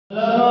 Rab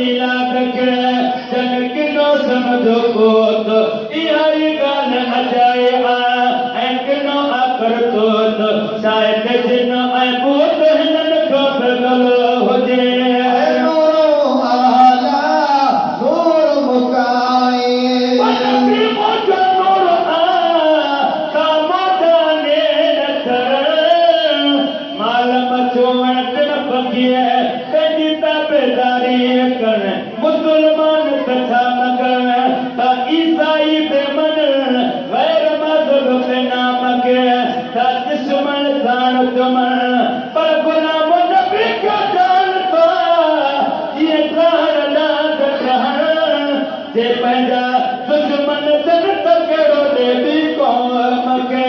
मिलाद के जन किनो समझो कोत इहाई गान अजाए ऐं किनो आकर तोत शायद जिन ऐं पूत हिनन खो बगल हुजे मुसलमान कथा मगर ता ईसाई बेमन गैर मजहब पे नाम के ता दुश्मन जान दुमन पर गुलाम नबी का जानता ये प्राण नाथ ग्रहण जे पंजा दुश्मन जन तकड़ो दे भी कौम के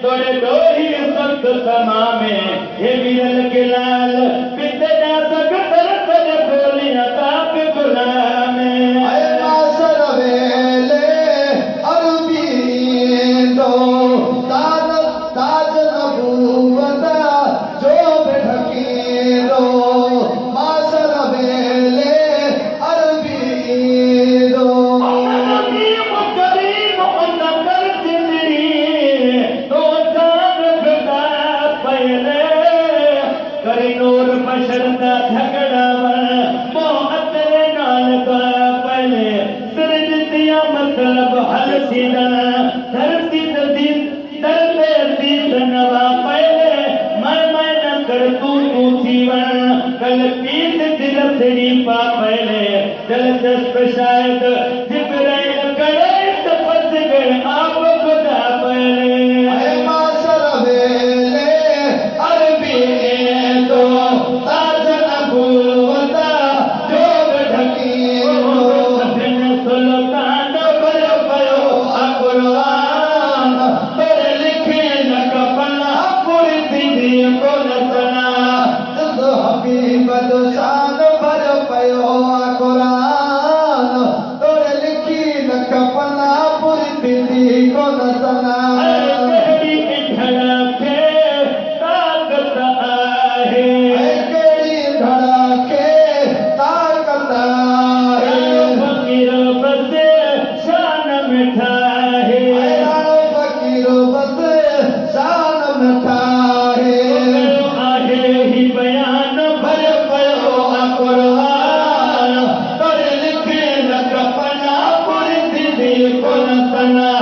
तोड़े दो ही सख्त तमामे ये बिरल के लाल पिते ना सकतर तेरे बोलियां ताप गुलामे अय मासर वेले अरबी दो ताज नबूवता जो ढकी दो मासर वेले अरबी दो नूर बशरदा झगड़ा मोहतरे नाल का पहले सिरज दिया मतलब हल सीधन धरती दरते सीधनवा पहले मैं न कर तू जीवन कल पीत दिल तेरी पा पहले दिलचस्प शायद जिब्राइल करे तो फंस गए आप खुदा पहले Sana